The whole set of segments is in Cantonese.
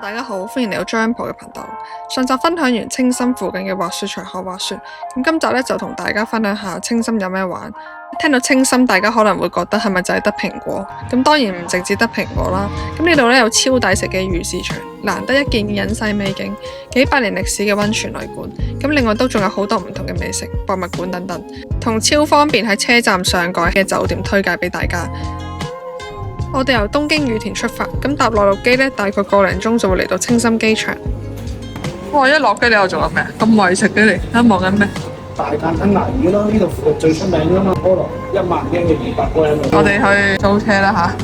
大家好，歡迎嚟到張浦嘅頻道。上集分享完青森附近嘅滑雪場學滑雪，咁今集咧就同大家分享下青森有咩玩。聽到青森，大家可能會覺得係咪就係得蘋果？咁當然唔淨止得蘋果啦。咁呢度咧有超抵食嘅魚市場，難得一見嘅隱世美景，幾百年歷史嘅溫泉旅館。咁另外都仲有好多唔同嘅美食、博物館等等，同超方便喺車站上蓋嘅酒店推介俾大家。我哋由東京羽田出發，咁搭內陸機呢，大概個零鐘就會嚟到青森機場。哇！一落機你又做緊咩？咁為食嘅你，睇下望緊咩？大間吞拿魚咯，呢度附近最出名㗎嘛，菠蘿1萬英嘅200個人。我哋去租車啦吓。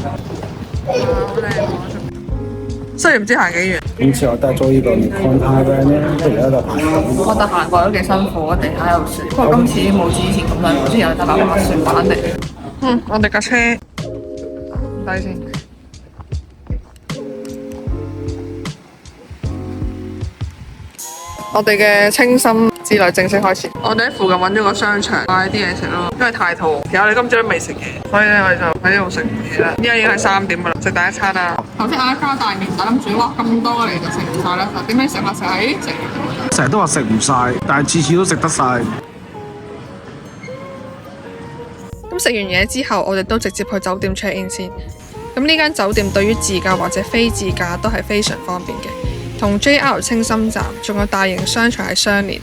雖然唔知行幾遠。今次我帶咗呢個 Nikon Ivan 咧，而家就排緊。我覺得行過都幾辛苦，地下有雪。不過今次冇之前咁辛苦，之前有搭滑雪板嚟。我哋架車。睇先，我哋嘅青森之旅正式開始。我哋喺附近揾咗個商場買啲嘢食咯，因為太肚餓。其實我哋今朝都未食嘢，所以咧我哋就喺呢度食嘢啦。依家已經係3點噶啦，食第一餐啦。頭先嗌加大麵，我諗住哇咁多嚟就食唔晒啦。點解食下食下？咦，食成日都話食唔晒，但係次次都食得晒。咁食完嘢之後，我哋都直接去酒店 check in 先。咁呢間酒店對於自駕或者非自駕都係非常方便嘅，同 JR 青森站仲有大型商場係相連。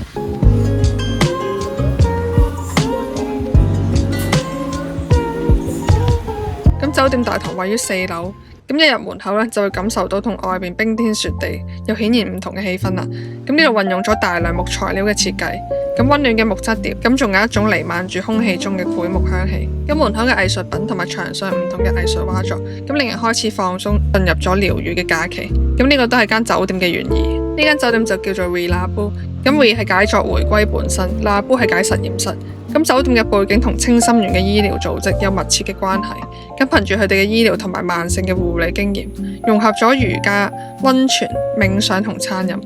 咁酒店大堂位於4樓，咁一入門口呢，就會感受到同外面冰天雪地又顯然唔同嘅氣氛啦。咁呢度運用咗大量木材料嘅設計。咁溫暖嘅木質調，咁仲有一種彌漫住空氣中嘅檜木香氣。咁門口嘅藝術品同埋牆上唔同嘅藝術畫作，咁令人開始放鬆，進入咗療癒嘅假期。咁呢個都係間酒店嘅原意。呢間酒店就叫做 Relabu。咁 Re 係解作回歸本身，Labu 係解實驗室。咁酒店嘅背景同青森縣嘅醫療組織有密切嘅關係。咁憑住佢哋嘅醫療同埋慢性嘅護理經驗，融合咗瑜伽、溫泉、冥想同餐飲。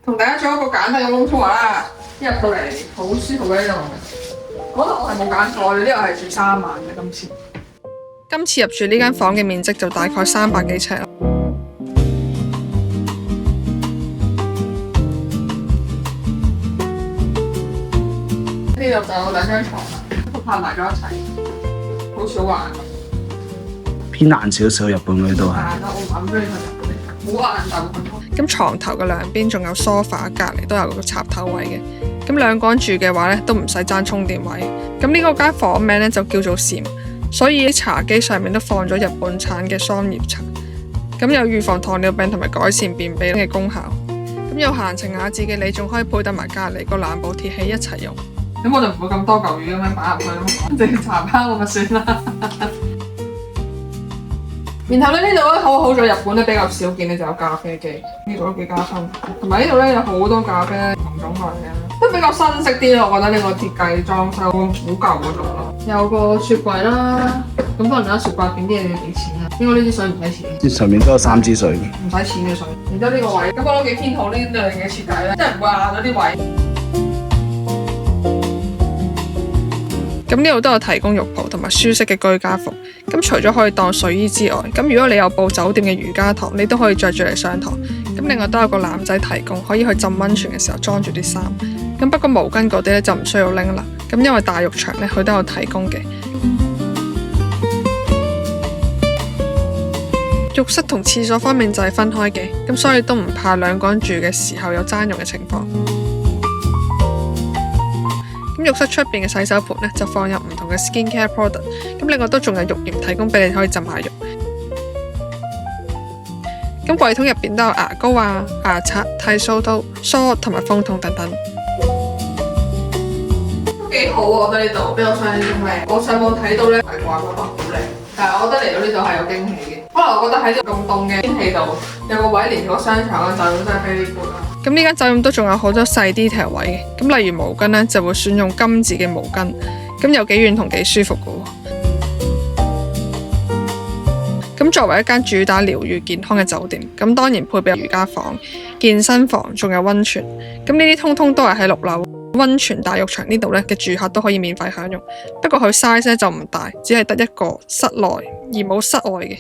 同大家做一個簡單嘅 room tour 啦，一入到嚟好舒服嘅呢度。嗰度我係冇揀錯，我哋呢度係住3晚嘅今次。今次入住呢間房嘅面積就大概300幾尺啦。呢度就有2張床啦，都拍埋咗一齊，好少玩。偏難少少，日本嗰啲都係。我唔中意去日本，好硬就咁床頭嘅兩邊仲有 sofa， 隔離都有個插頭位嘅。咁2個人住嘅話咧，都唔使爭充電位。咁呢個間房名咧就叫做禪，所以啲茶几上面都放咗日本產嘅桑葉茶。咁有預防糖尿病同埋改善便秘嘅功效。咁有閒情雅致嘅你，仲可以配搭埋隔離個藍寶鐵器一齊用。咁我就唔會咁多嚿魚咁樣擺入去咯，淨係茶包咁咪算啦。然後呢度咧好在日本咧比較少見咧就有咖啡機，呢度都幾加分。同埋呢度咧有好多咖啡同種類嘅，都比較新式啲咯。我覺得呢個設計裝修好舊嗰種咯。有個雪櫃啦，咁當然啦，雪櫃入邊啲嘢要幾錢啊？應該呢支水唔使錢。啲上面都有3支水。唔使錢嘅水。然之後呢個位，咁我都幾偏好呢類嘅設計咧，即係唔會壓咗啲位。咁呢度都有提供浴袍同埋舒適嘅居家服。咁除咗可以當睡衣之外，咁如果你有報酒店嘅瑜伽堂，你都可以着住嚟上堂。咁另外都有個籃仔提供，可以去浸溫泉嘅時候裝住啲衫。咁不過毛巾嗰啲咧就唔需要拎啦。咁因為大浴場咧佢都有提供嘅。浴室同廁所方面就係分開嘅，咁所以都唔怕2個人住嘅時候有爭用嘅情況。咁浴室出邊嘅洗手盆咧就放入唔同嘅 skincare product， 咁另外都仲有浴鹽提供俾你可以浸下浴。咁櫃桶入邊都有牙膏啊、牙刷、剃鬚刀、梳同埋風筒等等。都幾好啊！我覺得呢度比我想象中靚。我上網睇到咧係話覺得好靚，但係我覺得嚟到呢度係有驚喜嘅。可能我覺得喺呢度咁凍嘅天氣度有個位連個商場嘅就真係非常闊啦。咁呢間酒店都仲有好多細 detail 位嘅，咁例如毛巾咧就會選用金字嘅毛巾，咁有幾軟同幾舒服嘅喎。咁作為一間主打療癒健康嘅酒店，咁當然配備瑜伽房、健身房，仲有溫泉。咁呢啲通通都係喺6樓。溫泉大浴場呢度咧嘅住客都可以免費享用，不過佢 size 咧就唔大，只係得一個室內而冇室外嘅。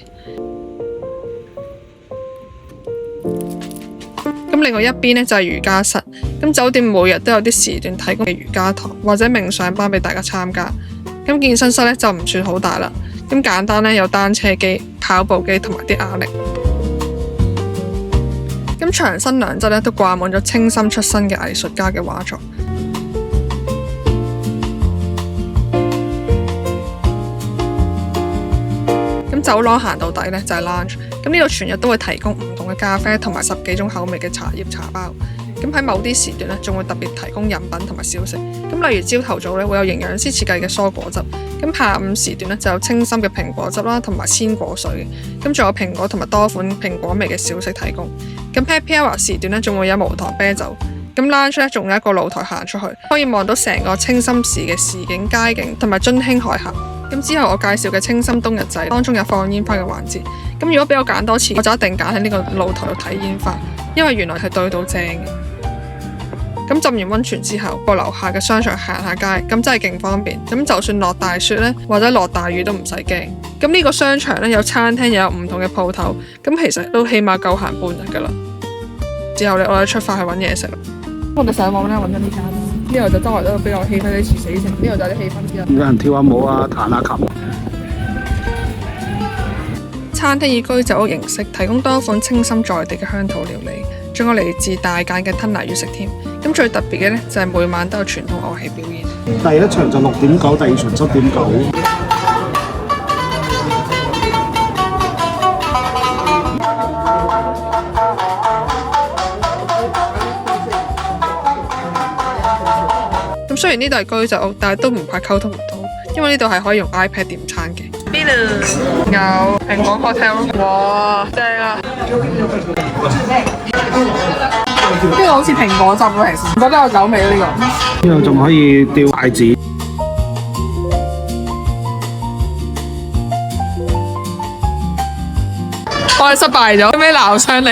另外一邊呢，就係瑜伽室。咁酒店每日都有啲時段提供嘅瑜伽堂或者冥想班俾大家參加。咁健身室呢，就唔算好大啦。咁簡單呢，有單車機、跑步機同埋啲啞鈴。咁牆身兩側呢，都掛滿咗清心出身嘅藝術家嘅畫作。咁走廊行到底呢，就係 lounge。咁呢度全日都會提供唔同嘅咖啡同埋10幾種口味嘅茶葉茶包。咁喺某啲時段呢，仲會特別提供飲品同埋小食。咁例如朝頭早呢，會有營養師設計嘅蔬果汁。咁下午時段呢，就有清新嘅蘋果汁啦，同埋鮮果水。咁仲有蘋果同埋多款蘋果味嘅小食提供。咁 Happy Hour 時段呢，仲會有無糖啤酒。咁 lounge 呢，仲有一個露台行出去，可以望到成個清心時嘅市景街景同埋津輕海峽。咁之後我介紹嘅清心冬日祭當中有放煙花嘅環節。咁如果俾我揀多次，我就一定揀喺呢個露台度睇煙花，因為原來係對到正嘅。咁浸完溫泉之後，過樓下嘅商場行下街，咁真係勁方便。咁就算落大雪呢，或者落大雨都唔使驚。咁呢個商場呢，有餐廳又有唔同嘅鋪頭，咁其實都起碼夠行半日噶啦。之後呢，我哋出發去揾嘢食。我哋上網呢，揾咗呢間，呢度就周圍都比較氣氛啲似死城，呢度就有啲氣氛啲。有人跳下舞啊，彈下琴。餐廳以居酒屋形式提供多款清心在地嘅鄉土料理，仲有嚟自大間嘅吞拿魚食添。咁最特別嘅呢，就係每晚都有傳統樂器表演。第一場就6.9，第二場7.9。咁雖然呢度係居酒屋，但係都唔怕溝通唔到，因為呢度係可以用 iPad 點餐嘅。邊度有蘋果 cocktail？ 哇，正啊！呢個好似蘋果汁咯，其實覺得有酒味咯呢個。呢度仲可以吊筷子。我哋失敗咗，咩鬧傷你？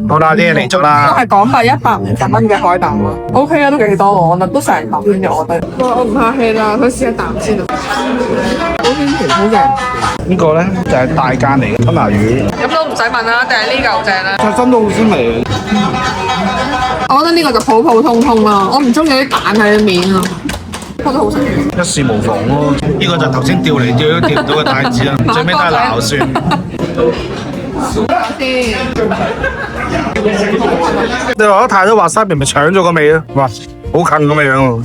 好啦，啲嘢嚟咗啦。都係港幣150蚊嘅海膽啊 ，OK 啊，都幾多我覺得，都成嚿嘅我覺得。我唔客氣啦，佢試一啖先啊。好鮮甜，好正。呢個咧就係大間嚟嘅吞拿魚。咁都唔使問啦，定係呢嚿正啦。隻身都好鮮味。我覺得呢個就普普通通啦，我唔中意啲蛋喺面啊，覺得好食。一試無妨咯。呢個就頭先掉嚟掉都掉唔到嘅帶子啦，最尾都係鬧算。先。你話得太多滑沙咪搶咗個味咯？哇，好近咁嘅樣喎。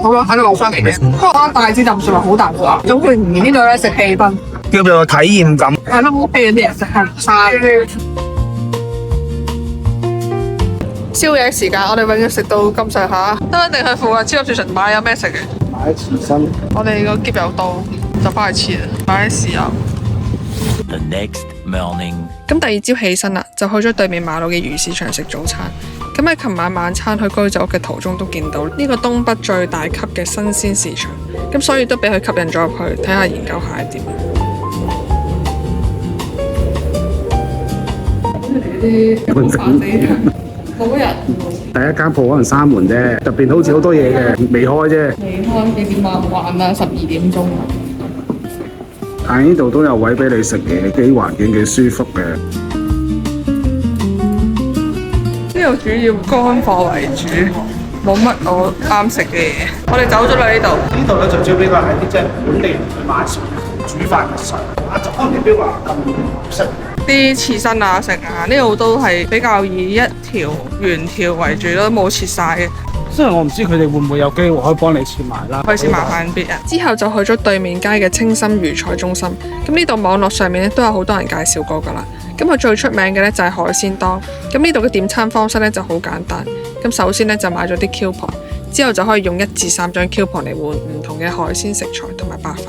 好啦，喺度落翻嚟嘅。不過我覺得大致就唔算話好大喎。總括而言呢度咧食氣氛，叫做體驗感。係咯，OK 啲人食係唔差。宵夜時間，我哋永遠食到咁上下，都一定去附近超級市場買有咩食嘅。買刺身。我哋個篋又到，就翻去切啦，買啲豉油。The next morning. 咁第二朝起身啦，就去咗對面馬路嘅魚市場食早餐。咁喺琴晚晚餐去居酒屋嘅途中都見到呢個東北最大級嘅新鮮市場，咁所以都俾佢吸引咗入去睇下研究下係點。冇人。第一間鋪可能閂門啫，入邊好似好多嘢嘅，未開啫。未開幾點啊？玩啊，12點鐘。但係呢度都有位俾你食嘢，幾環境幾舒服嘅。呢度主要乾貨為主，冇乜我啱食嘅嘢。我哋走咗啦呢度。呢度咧就主要比較係啲即係本地人去買餸煮飯嘅餸，就可能未必話咁好食。啲刺身啊食啊，呢度都係比較以一條原條為主咯，冇切晒嘅。雖然我唔知佢哋會唔會有機會可以幫你切埋啦，費事麻煩別人。之後就去咗對面街嘅清心魚菜中心。咁呢度網絡上面咧都有好多人介紹過㗎啦。咁佢最出名嘅咧就係海鮮檔。咁呢度嘅點餐方式咧就好簡單。咁首先咧就買咗啲 coupon，之後就可以用1至3張 coupon 嚟換唔同嘅海鮮食材同埋白飯。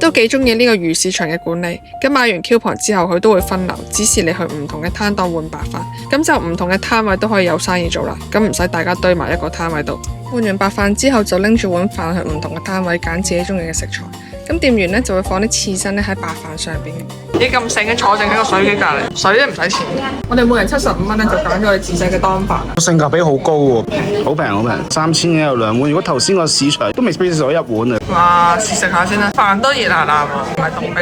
都幾中意呢個魚市場嘅管理。咁買完 coupon 之後，佢都會分流，指示你去唔同嘅攤檔換白飯。咁就唔同嘅攤位都可以有生意做啦。咁唔使大家堆埋一個攤位度。換完白飯之後，就拎住碗飯去唔同嘅攤位揀自己中意嘅食材。咁店員呢就會放啲刺身咧喺白飯上邊。你咁醒嘅坐正喺個水機隔離，水咧唔使錢。我哋每人75蚊咧就揀咗我哋自製嘅當飯。性價比好高喎，好平好平，3000嘢有2碗。如果頭先個市場都未必食到1碗啊。哇，試食下先啦，飯都熱辣辣喎，唔係凍冰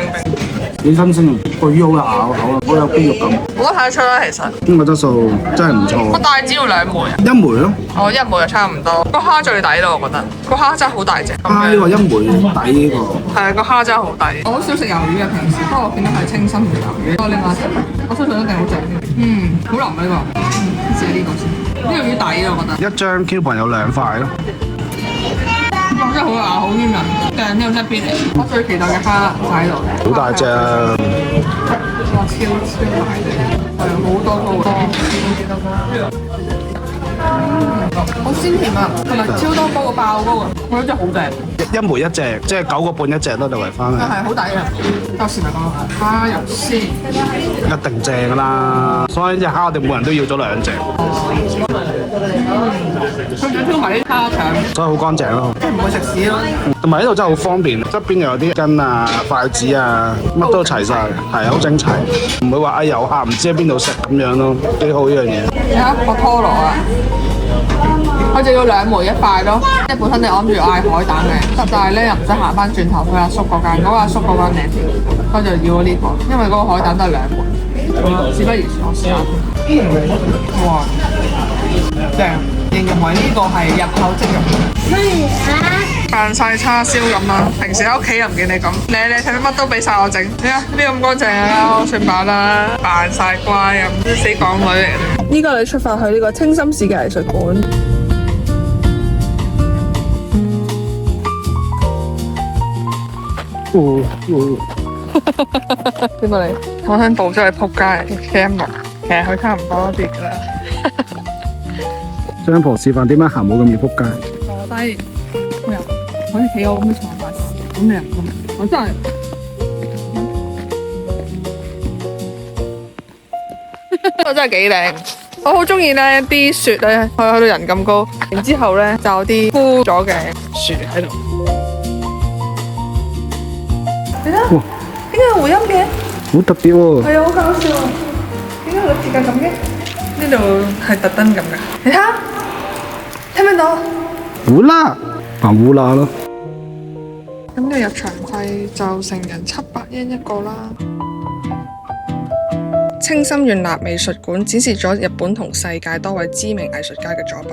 冰。幾新鮮，個魚好有咬口啊，好有肌肉感。我覺得睇得出啦，其實。呢個質素真係唔錯。個帶子要2枚啊？一枚咯，哦，1枚就差唔多。個蝦最抵咯，我覺得。個蝦真係好大隻。蝦呢個一枚抵呢個。係啊，個蝦真係好抵。我好少食魷魚嘅平時，不過我見到係清心條魷魚。我拎下食，我相信一定好正。好腍呢個。試下呢個先。呢個魚抵啊，我覺得。一張 coupon 有2塊咯。哇！真係好有牙，好煙韌。誒，呢個真係邊嚟？我最期待嘅蝦就喺度。好大隻啊！哇！超大隻，係好多好多，幾多個？好鮮甜啊，同埋超多煲個爆煲啊！我覺得真係好正。一枚一隻，即係9個半一隻咯，就圍翻嚟。係好抵啊！到時咪講蝦油先，一定正㗎啦！所以呢隻蝦我哋每人都要咗2隻。佢仲挑埋啲蝦腸，所以好乾淨咯。即係唔會食屎咯。同埋呢度真係好方便，側邊又有啲羹啊、筷子啊，乜都齊晒，係好整齊，唔會話遊客唔知喺邊度食咁樣咯，幾好呢樣嘢。有一個拖羅啊，佢就要2枚1塊咯。即係本身你諗住嗌海膽嘅，但係咧又唔使行翻轉頭去阿叔嗰間，阿叔嗰間名店，佢就要呢個，因為嗰個海膽都係2枚。事不宜遲，我試下先。哇，正！形容為呢個係入口即溶。扮晒叉燒咁啦，平時喺屋企又唔見你咁，你睇乜都俾晒我整，睇下呢咁乾淨啊，算罷啦，扮晒乖咁，死港女嚟嘅。呢個你出發去呢個清心市嘅藝術館。邊個嚟？我想捕咗佢撲街嘅 camera，其實佢差唔多啲㗎啦。張婆示範點樣行冇咁易撲街。坐低，我又好似企我咁嘅坐法，咁靚咁，我真係。我真係幾靚，我好中意咧啲雪咧，去到人咁高，然之後咧就有啲枯咗嘅樹喺度。你睇，點解有回音嘅？好特別喎！係啊，好搞笑啊！點解個設計咁嘅？呢度係特登咁嘅。你睇下，聽唔聽到？烏啦，扮烏啦咯。咁呢個入場費就成人700yen一個啦。清心縣立美術館展示咗日本同世界多位知名藝術家嘅作品。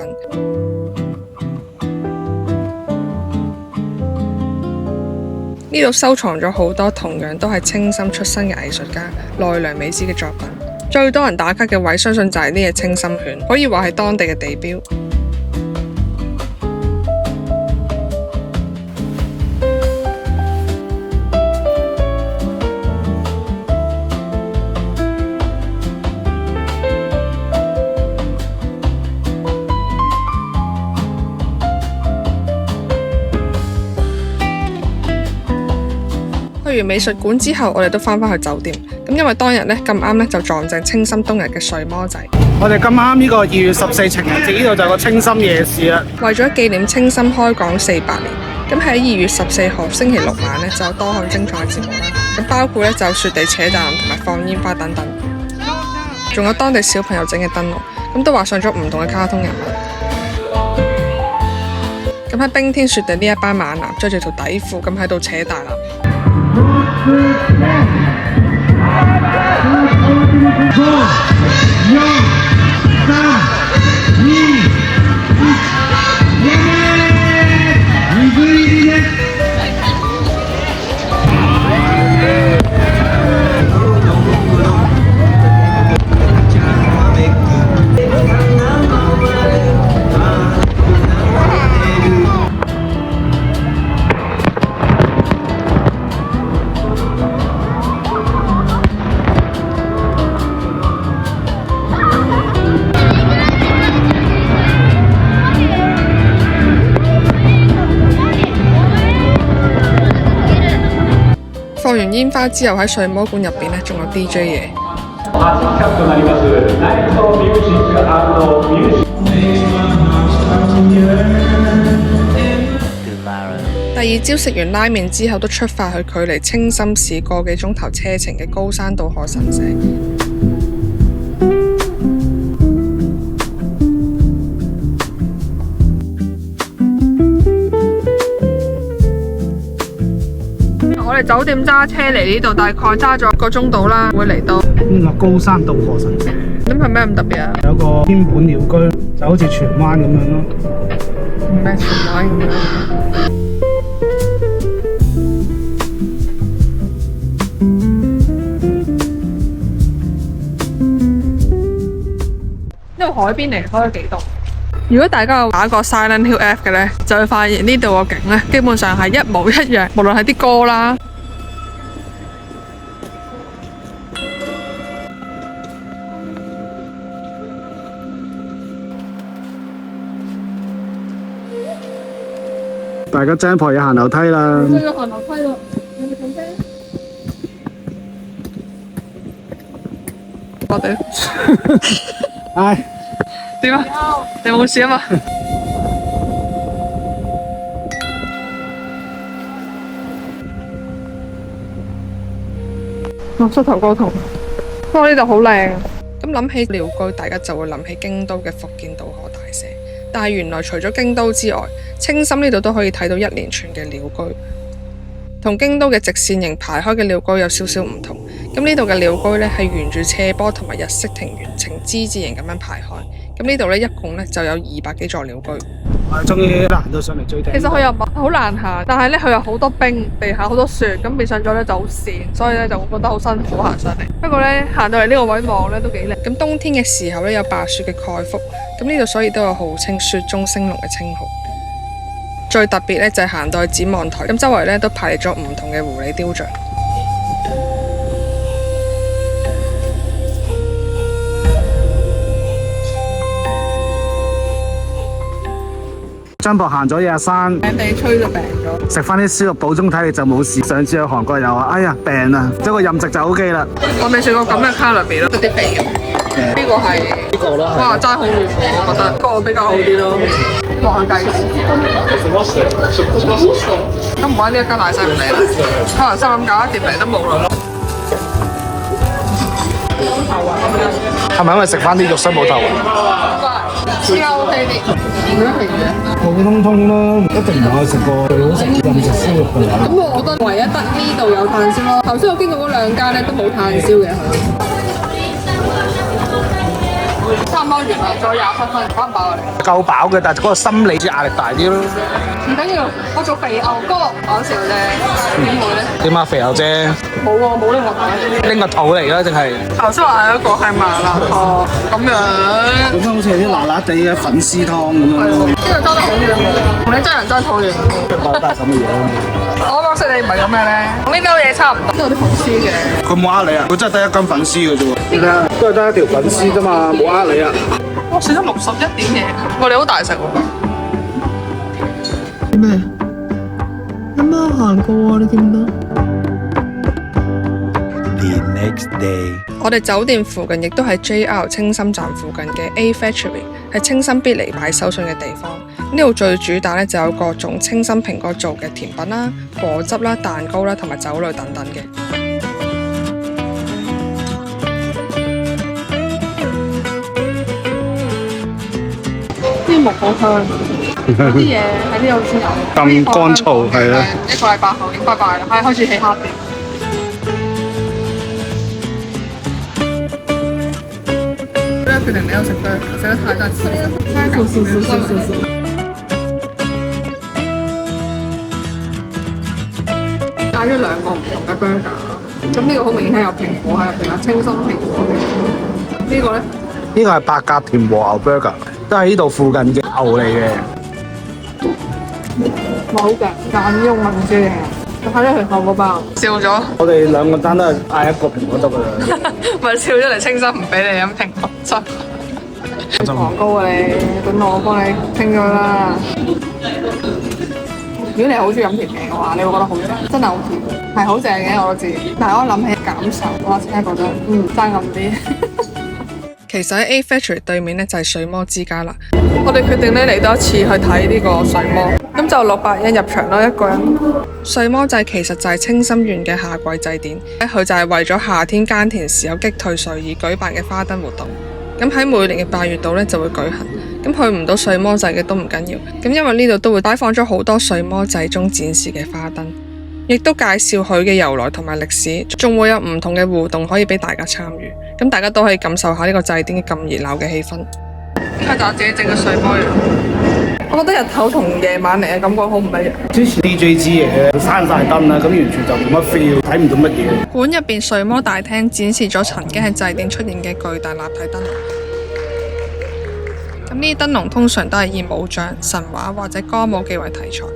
呢度收藏咗好多同樣都係清心出身嘅藝術家奈良美智嘅作品。最多人打卡嘅位，相信就係呢隻清心犬，可以話係當地嘅地標。去完美術館之後，我哋都翻返去酒店。咁因為當日咧咁啱咧就撞正清心冬日嘅睡魔祭。我哋咁啱呢個2月14情人節，呢度就有個清心夜市啦。為咗紀念清心開港400年，咁喺2月14號星期6晚咧就有多項精彩嘅節目啦。咁包括咧就雪地扯淡同埋放煙花等等，仲有當地小朋友整嘅燈籠，咁都畫上咗唔同嘅卡通人物。咁喺冰天雪地呢一班猛男着住條底褲咁喺度扯大纜。放完煙花之後喺睡魔館入邊咧，仲有 DJ 嘢。第二朝食完拉麵之後，都出發去距離清心市個幾鐘頭車程嘅高山渡河神社。我我哋酒店揸車嚟呢度，大概揸咗1個鐘到啦，會嚟到。呢個高山渡河神社，咁係咩咁特別啊？有個天本鳥居，就好似荃灣咁樣咯。咩荃灣咁樣？因為海邊嚟，開咗幾棟。如果大家有打過 Silent Hill App 嘅呢，就會發現呢度個景呢，基本上係一模一樣，無論係啲歌啦。大家張婆要行樓梯啦。要行樓梯咯，你咪咁啫。我哋唉，點啊？你冇事啊嘛？我膝頭哥痛。不過呢度好靚。咁諗起鳥居，大家就會諗起京都嘅伏見稻荷大社。但係原來除咗京都之外，青森呢度都可以睇到一連串嘅鳥居，同京都嘅直線型排開嘅鳥居有少少唔同。咁呢度嘅鳥居呢，係沿住斜坡同埋日式庭園呈之字形咁樣排開。咁呢度呢，一共呢就有200幾座鳥居。我哋終於行到上嚟最頂。其實佢又唔係好難行，但係呢，佢有好多冰，地下好多雪，咁變相咗呢就好跣，所以呢就會覺得好辛苦行上嚟。不過呢，行到嚟呢個位望呢都幾靚。咁冬天嘅時候呢，有白雪嘅蓋覆，咁呢度所以都有號稱雪中升龍嘅稱號。最特別呢，就係行到去展望台，咁周圍呢都排列咗唔同嘅狐狸雕像。張博行咗日山，病地吹就病咗。食翻啲燒肉補中體力就冇事。上次去韓國又話，哎呀病啦，即係個飲食就 OK 啦。我未試過咁嘅卡路里咯，得啲肥嘅。呢個係呢個咯，哇爭好遠喎，我覺得呢個比較好啲咯。望下計，咁唔玩呢一間大細唔嚟啦，可能心諗搞一碟嚟都冇啦。係咪因為食翻啲肉身冇頭啊？超 OK 啲，點樣嚟嘅？普普通通咯，一定唔可以食過最好食嘅飲食燒肉嘅話。咁我覺得唯一得呢度有炭燒咯，頭先我經過嗰2間咧都冇炭燒嘅。差唔多完啦，再27分，飽唔飽啊？夠飽嘅，但係嗰個心理壓力大啲咯。唔緊要，我做肥牛哥講笑啫，點會咧？點啊，肥牛啫？冇喎，冇呢個牌。拎個肚嚟啦，定係？頭先話有一個係麻辣湯咁樣。本身好似係啲辣辣地嘅粉絲湯咁樣。呢個裝得好遠喎，同你真人真肚遠。冇帶咁嘅嘢。我講識你唔係咁咩咧？同呢兜嘢差唔多。都有啲粉絲嘅。佢冇呃你啊？佢真係得1斤粉絲嘅啫喎。你睇下，都係得一條粉絲啫嘛，冇呃你啊。我食咗61點嘢，我哋好大食喎。咩？有冇行過啊？你見唔到？ The next day. 我哋酒店附近亦都係 JR 青森站附近嘅 A Factory， 係青森必嚟買手信嘅地方。呢度最主打咧就有各種青森蘋果做嘅甜品啦、果汁啦、蛋糕啦同埋酒類等等嘅。啲木好香，有啲嘢喺呢度先有。咁乾燥係啦。1個禮拜後已經拜拜啦，係開始起黑點。決定你有食嘅，食得太多次。帶咗2個唔同嘅 burger， 咁呢個好明顯係有蘋果喺入邊啦，清新蘋果。呢個咧？呢個係白鴿甜和牛 burger， 都係呢度附近嘅牛嚟嘅。哇，好正！眼用文字嚟，我睇咗佢後嗰包。笑咗。我哋2個單都係嗌1個蘋果得㗎啦。咪笑咗嚟清新，唔俾你飲蘋果汁。廣告啊你，等我幫你清咗啦。如果你係好中意飲甜嘢嘅話，你會覺得好正，真係好甜，係好正嘅我都知。但係我諗起減瘦，我即刻覺得爭咁啲。其實喺 A Factory 對面呢，就係水魔之家啦。我哋決定呢嚟多一次去睇呢個水魔，咁就600日圓入場咯一個人。水魔祭其實就係青森縣嘅夏季祭典，佢就係為咗夏天耕田時候擊退歲而舉辦嘅花燈活動。咁喺每年嘅8月度呢就會舉行。咁去唔到水魔祭嘅都唔緊要，咁因為呢度都會擺放咗好多水魔祭中展示嘅花燈。亦都介紹佢嘅由來同埋歷史，仲會有唔同嘅互動可以俾大家參與，咁大家都可以感受下呢個祭典嘅咁熱鬧嘅氣氛。呢個就我自己整嘅水波樣，我覺得日頭同夜晚嚟嘅感覺好唔一樣。之前 DJ 支嘢閂晒燈啦，咁完全就冇乜 feel，睇唔到乜嘢。館入邊睡魔大廳展示咗曾經喺祭典出現嘅巨大立體燈籠。咁呢啲燈籠通常都係以武將、神話或者歌舞伎為題材。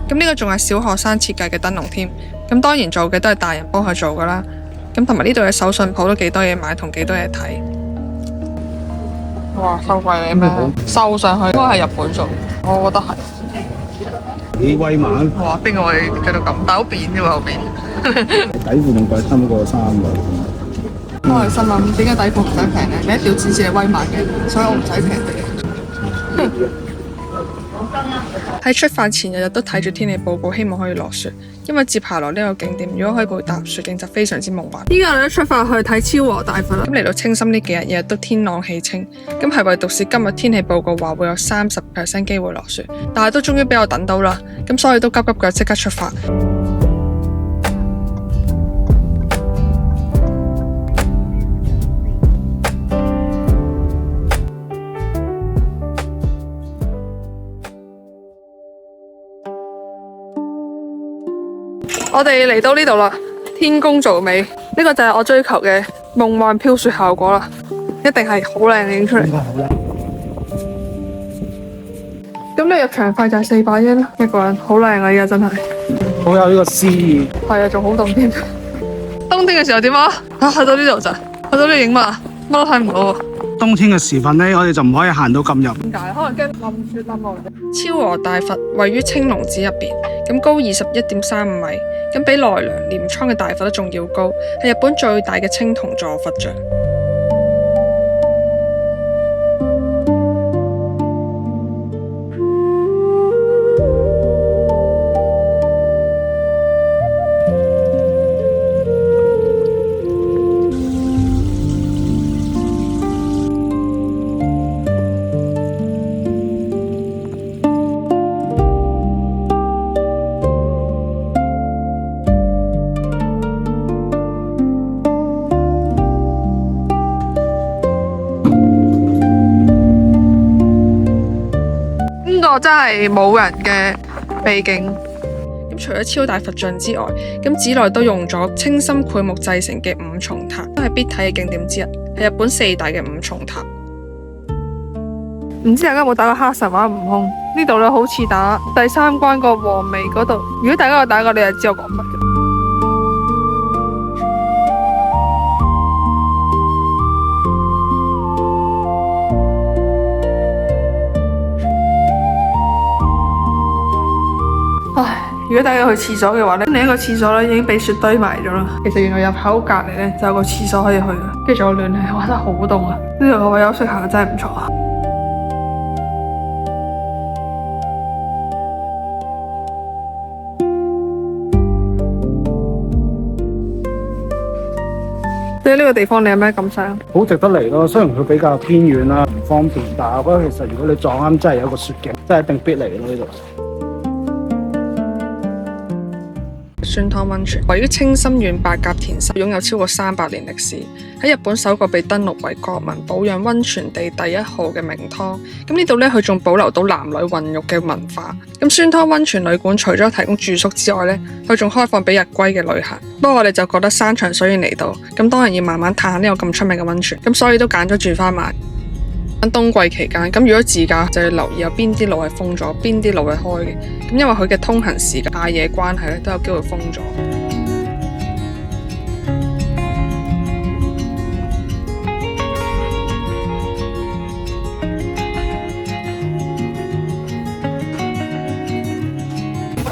咁呢個仲係小學生設計嘅燈籠添，咁當然做嘅都係大人幫佢做噶啦。咁同埋呢度嘅手信鋪都幾多嘢買同幾多嘢睇。哇，收貴你咩？收上去應該係日本做，我覺得係。幾威猛！哇，邊個會繼續咁？但好扁嘅喎後邊。底褲仲貴3個3個。我係心諗點解底褲唔使平咧？你一條指示係威猛嘅，所以我唔使平嘅。喺出發前日日都睇住天氣報告，希望可以落雪。因為接下來呢個景點如果可以配搭雪景就非常之夢幻。依家我哋都出發去睇昭和大佛啦。咁嚟到青森呢幾日日日都天朗氣清，咁係唯獨是今日天氣報告話會有30% 機會落雪，但係都終於俾我等到啦。咁所以都急急腳即刻出發。我哋嚟到呢度啦，天公造美，呢個就係我追求嘅夢幻飄雪效果啦，一定係好靚影出嚟。咁你入場費就係400英一個人，好靚啊！依家真係好有呢個詩意。係啊，仲好凍添。冬天嘅時候點啊？去到呢度咋？去到呢度影乜啊？乜都睇唔到喎。冬天嘅時分呢，我哋就唔可以行到咁入。點解？可能驚冧雪冧落嚟。昭和大佛位於青龍寺入邊，咁高21.35米，咁比奈良鐮倉嘅大佛都仲要高，係日本最大嘅青銅座佛像。真係冇人嘅秘境。咁除咗超大佛像之外，咁寺內都用咗青森檜木製成嘅五重塔，都係必睇嘅景點之一，係日本4大嘅五重塔。唔知大家有冇打過黑神話悟空？呢度咧好似打第3關個黃眉嗰度。如果大家有打過，你就知我講乜嘅。如果大家去廁所嘅話咧，另一個廁所咧已經被雪堆埋咗啦。其實原來入口隔離咧就有個廁所可以去嘅，跟住仲有暖氣，我覺得好凍啊！呢度我休息下真係唔錯啊！對呢個地方你有咩感想？好值得嚟咯，雖然佢比較偏遠啦，唔方便，但係我覺得其實如果你撞啱真係有一個雪景，真係一定必嚟咯呢度。酸湯溫泉位於青森縣八甲田市，擁有超過300年歷史，喺日本首個被登錄為國民保養溫泉地第1號嘅名湯。咁呢度咧，佢仲保留到男女混浴嘅文化。咁酸湯溫泉旅館除咗提供住宿之外咧，佢仲開放俾日歸嘅旅客。不過我哋就覺得山長水遠嚟到，咁當然要慢慢嘆下呢個咁出名嘅溫泉。咁所以都揀咗住翻埋。冬季期間，咁如果自駕就要留意有邊啲路係封咗，邊啲路係開嘅。咁因為佢嘅通行時間大夜關係咧，都有機會封咗。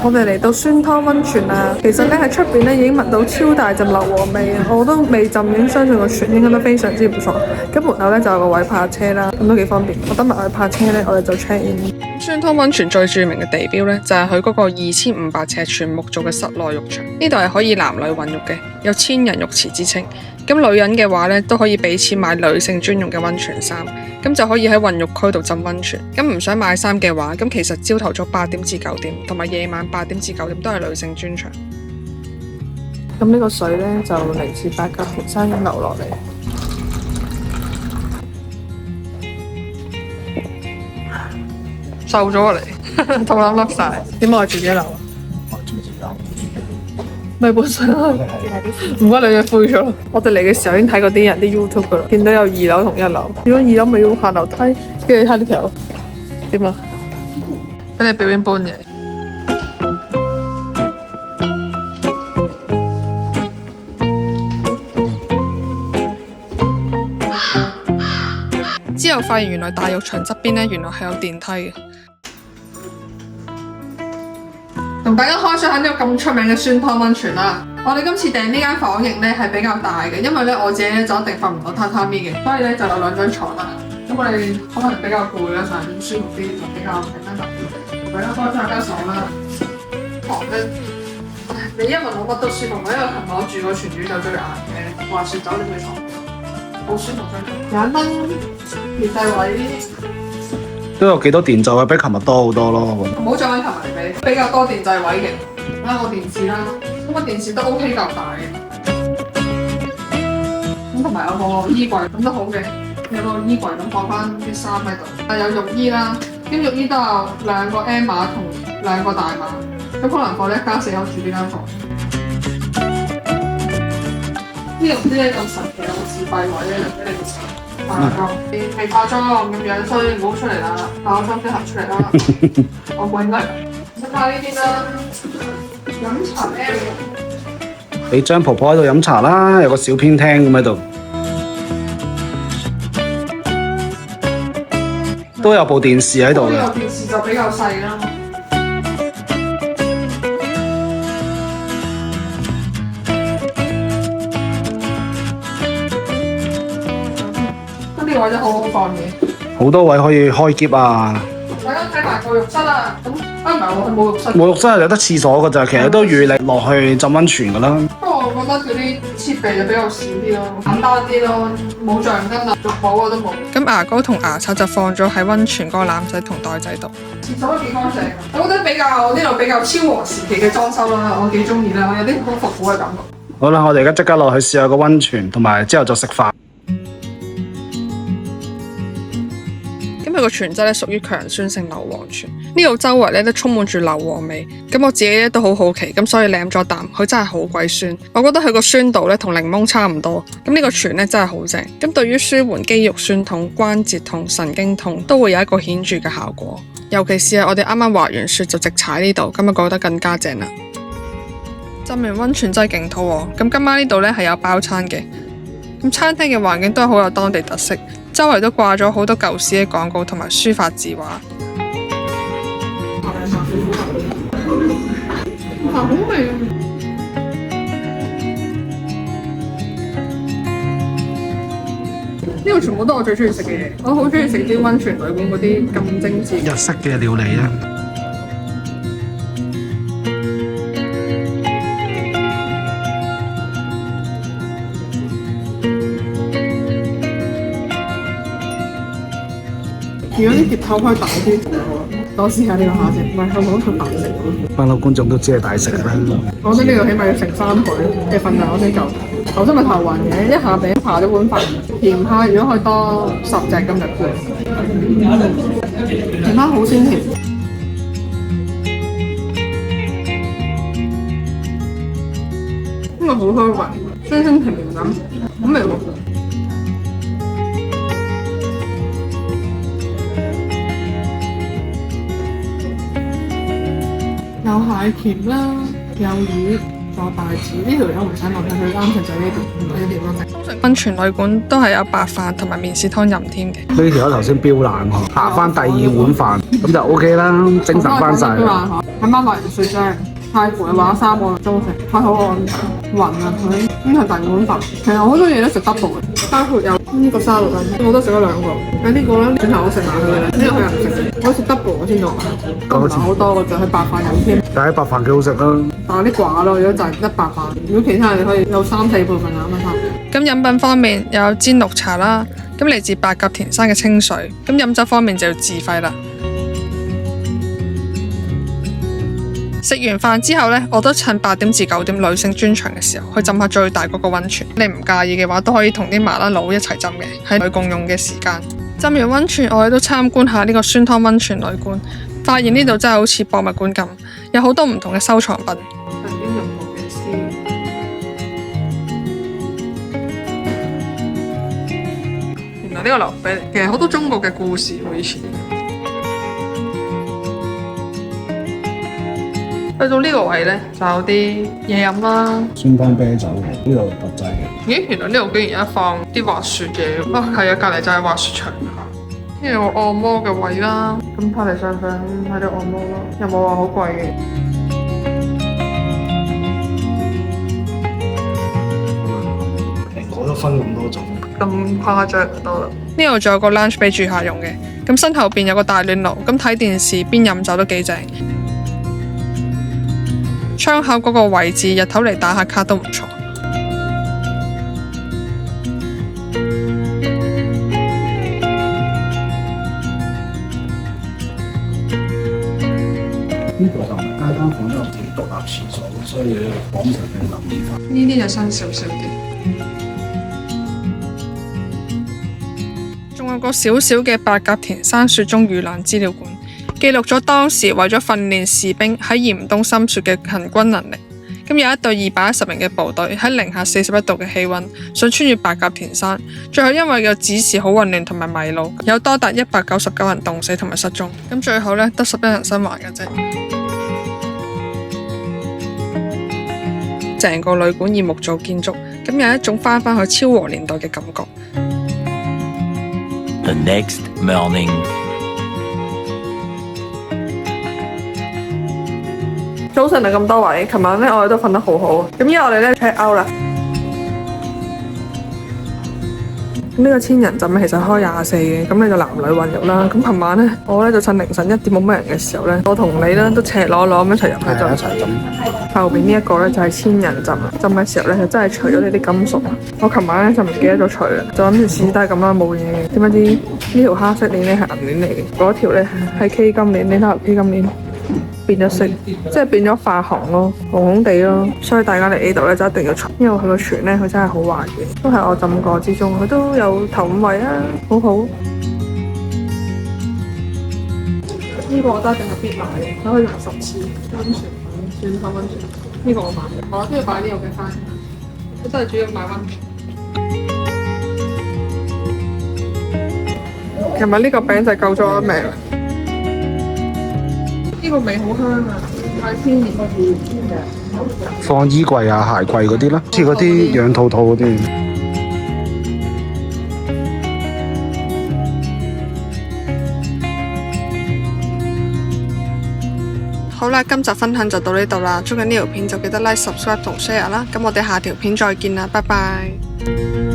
我哋嚟到酸湯溫泉啦，其實咧喺出邊咧已經聞到超大陣硫磺味啊！我都未浸，已經相信個泉應該都非常之唔錯。咁門口咧就有個位泊車啦，咁都幾方便。我等埋去泊車咧，我哋就 check in。酸湯溫泉最著名嘅地標咧就係佢嗰個2500尺全木造嘅室內浴場，呢度係可以男女混浴嘅，有千人浴池之稱。咁女人嘅話咧都可以俾錢買女性專用嘅溫泉衫，咁就可以喺混浴區度浸溫泉。咁唔想買衫嘅話，咁其實朝頭早8點至9點，同埋夜晚8點至9點都係女性專場。咁呢個水咧就嚟自八甲田山咁流落嚟，瘦咗嚟，肚腩甩晒。點解我自己流啊？咪本身唔該你嘅灰咗。我哋嚟嘅時候已經睇過啲人啲 YouTube 噶啦，見到有2樓同1樓。如果2樓咪要下樓梯，跟住睇呢條點啊？俾你表演搬嘢。之後發現原來大浴場側邊咧，原來係有電梯嘅。同大家開箱下呢個咁出名嘅酸湯溫泉啦。我哋今次訂呢間房型咧係比較大嘅，因為咧我自己咧就一定瞓唔到榻榻米嘅，所以咧就有2張床啦。咁我哋可能比較攰啦，上邊舒服啲，就比較平均啲。同大家開箱下間房啦。床咧，你一問我乜都舒服，因為琴日我住個全宇宙最硬嘅滑雪酒店嘅床，好舒服張床。廿蚊電掣位。都有幾多電掣位，比琴日多好多咯。唔好再揾琴日嚟比，比較多電掣位嘅。睇下個電視啦，咁個電視都 OK 夠大嘅。咁同埋有個衣櫃，咁都好嘅。有個衣櫃咁放翻啲衫喺度。有浴衣啦，咁浴衣都有2個 M 碼同2個大碼。咁可能放一家4口住呢間房。呢度唔知咧咁神奇有個自閉位咧，俾你試。化妝，未化妝咁樣，所以唔好出嚟啦。化妝先行出嚟啦。我唔應該食下呢啲啦。飲茶 area， 俾張婆婆喺度飲茶啦，有個小偏廳咁喺度，都有部電視喺度嘅。呢個電視就比較細啦。呢個位真係好好放嘢，好多位可以開篋啊！大家睇埋個浴室啊，咁唔係喎，冇浴室。冇浴室係有得廁所㗎咋，其實都預你落去浸溫泉㗎啦。不過我覺得嗰啲設備就比較少啲咯，簡單啲咯，冇橡筋啊，浴帽我都冇。咁牙膏同牙刷就放咗喺溫泉嗰個籃仔同袋仔度。廁所都幾乾淨，我覺得呢度比較昭和時期嘅裝修啦，我幾中意啦，我有啲好復古嘅感覺。好啦，我哋而家即刻落去試下個溫泉，同埋之後就食飯。佢個泉質咧屬於強酸性硫磺泉，呢度周圍咧都充滿住硫磺味。咁我自己咧都好好奇，咁所以舐咗啖，佢真係好鬼酸。我覺得佢個酸度咧同檸檬差唔多。咁呢個泉咧真係好正。咁對於舒緩肌肉酸痛、關節痛、神經痛都會有一個顯著嘅效果。尤其是係我哋啱啱滑完雪就直踩呢度，咁啊覺得更加正啦。浸完溫泉真係勁肚餓。咁今晚呢度咧係有包餐嘅。咁餐廳嘅環境都係好有當地特色。周圍都掛咗好多舊時嘅廣告同埋書法字畫。好味！呢度全部都係我最中意食嘅嘢，我好中意食啲溫泉旅館嗰啲咁精緻日式嘅料理啊！如果啲碟頭可以大啲，我試下呢個下先，唔係香港咁大食。班老觀眾都知係大食啦。我覺得呢度起碼要食3倍嘅份量，我先夠。頭先咪頭暈嘅，一下俾扒咗碗飯，甜蝦如果可以多10隻咁就夠。甜蝦好鮮甜，呢個好香味，酸酸甜甜咁，好味喎。有蟹鉗啦，有魚，仲有帶子。呢條友唔使問佢啱食就呢條，呢條咯。通常溫溫泉旅館都係有白飯同埋麵豉湯飲添嘅。呢條友頭先飆冷喎，下翻第二碗飯咁就 OK 啦，精神翻晒。喺媽買完雪啫，太攰玩咗3個鐘成，太好我暈啊！佢呢係第2碗飯，其實好多嘢都食 double 嘅，包括有呢個沙律啊，我都食咗2個。喺呢個咧轉頭我食埋佢嘅啦，呢個佢又唔食，我食 double 我先落，都唔係好多嘅，就係白飯飲添。但係白飯幾好食啦，但係啲寡咯，如果就係得白飯，如果其他人可以有3-4倍份量咁樣差唔多。咁飲品方面又有煎綠茶啦，咁嚟自白鴿田山嘅清水。咁飲酒方面就要自費啦。食完飯之後呢，我都趁8點至9點女性專場嘅時候去浸下最大嗰個溫泉。你唔介意嘅話，都可以同啲麻甩佬一齊浸嘅，係女共用嘅時間。浸完溫泉，我哋都參觀下呢個酸湯溫泉旅館，發現呢度真係好似博物館咁，有好多唔同嘅收藏品。原來呢個劉備其實好多中國嘅故事喎，以前。去到呢個位呢，就有啲嘢飲啦。酸湯啤酒呢度特製嘅。咦，原來呢度竟然有得放啲滑雪嘅，啊係啊，隔離就係滑雪場。呢度有個按摩嘅位啦，咁睇嚟想唔想喺度按摩咯？又冇話好貴嘅。蘋果都分咁多種。咁誇張唔多啦。呢度仲有個 lunch 俾住客用嘅，咁身後邊有個大暖爐，咁睇電視邊飲酒都幾正。窗口嗰個位置，日頭嚟打下卡都唔錯。呢度就唔係間房都有自己獨立廁所，所以講就要留意翻。呢啲就新少少啲。仲有個小小嘅白鴿田山雪中遇難資料館，記錄咗當時為咗訓練士兵喺嚴冬深雪嘅行軍能力。咁有一隊210人嘅部隊喺零下41度嘅氣溫，想穿越白鴿田山，最後因為個指示好混亂同埋迷路，有多達199人凍死同埋失蹤。咁最後呢，得11人生還嘅啫。成個旅館以木造建築，咁有一種翻返去昭和年代嘅感覺。The next morning. 早晨啊，咁多位，琴晚呢，我哋都瞓得好好，咁依家我哋呢 check out 啦。呢個千人浸其實開24嘅，咁你就男女混浴啦。咁琴晚呢，我呢就趁凌晨1點冇乜人嘅時候呢，我同你呢都赤裸裸咁一齊入去浸。一齊浸。後邊呢一個呢就係千人浸，浸嘅時候呢就真係除咗你啲金屬。我琴晚呢就唔記得咗除啦，就諗住試低咁啦，冇嘢嘅。點解知呢條黑色鏈呢係銀鏈嚟嘅，嗰條呢係 K 金鏈，你睇下 K 金鏈。變咗色，即係變咗發紅咯，紅紅地咯，所以大家嚟呢度咧就一定要除，因為佢個泉咧佢真係好滑嘅，都係我浸過之中，佢都有頭5位啊，好好。呢個我都一定係必買嘅，佢可以用10次。溫泉算湯溫泉，呢個我買嘅，我都要擺呢個嘅翻，我真係主要買溫泉。琴日呢個餅就救咗我命。呢個味好香啊，係天然嘅。放衣櫃啊、鞋櫃嗰啲啦，似嗰啲養兔兔嗰啲。好啦，今集分享就到呢度啦，中意呢條片就記得 like、subscribe 同 share 啦，咁我哋下條片再見啦，拜拜。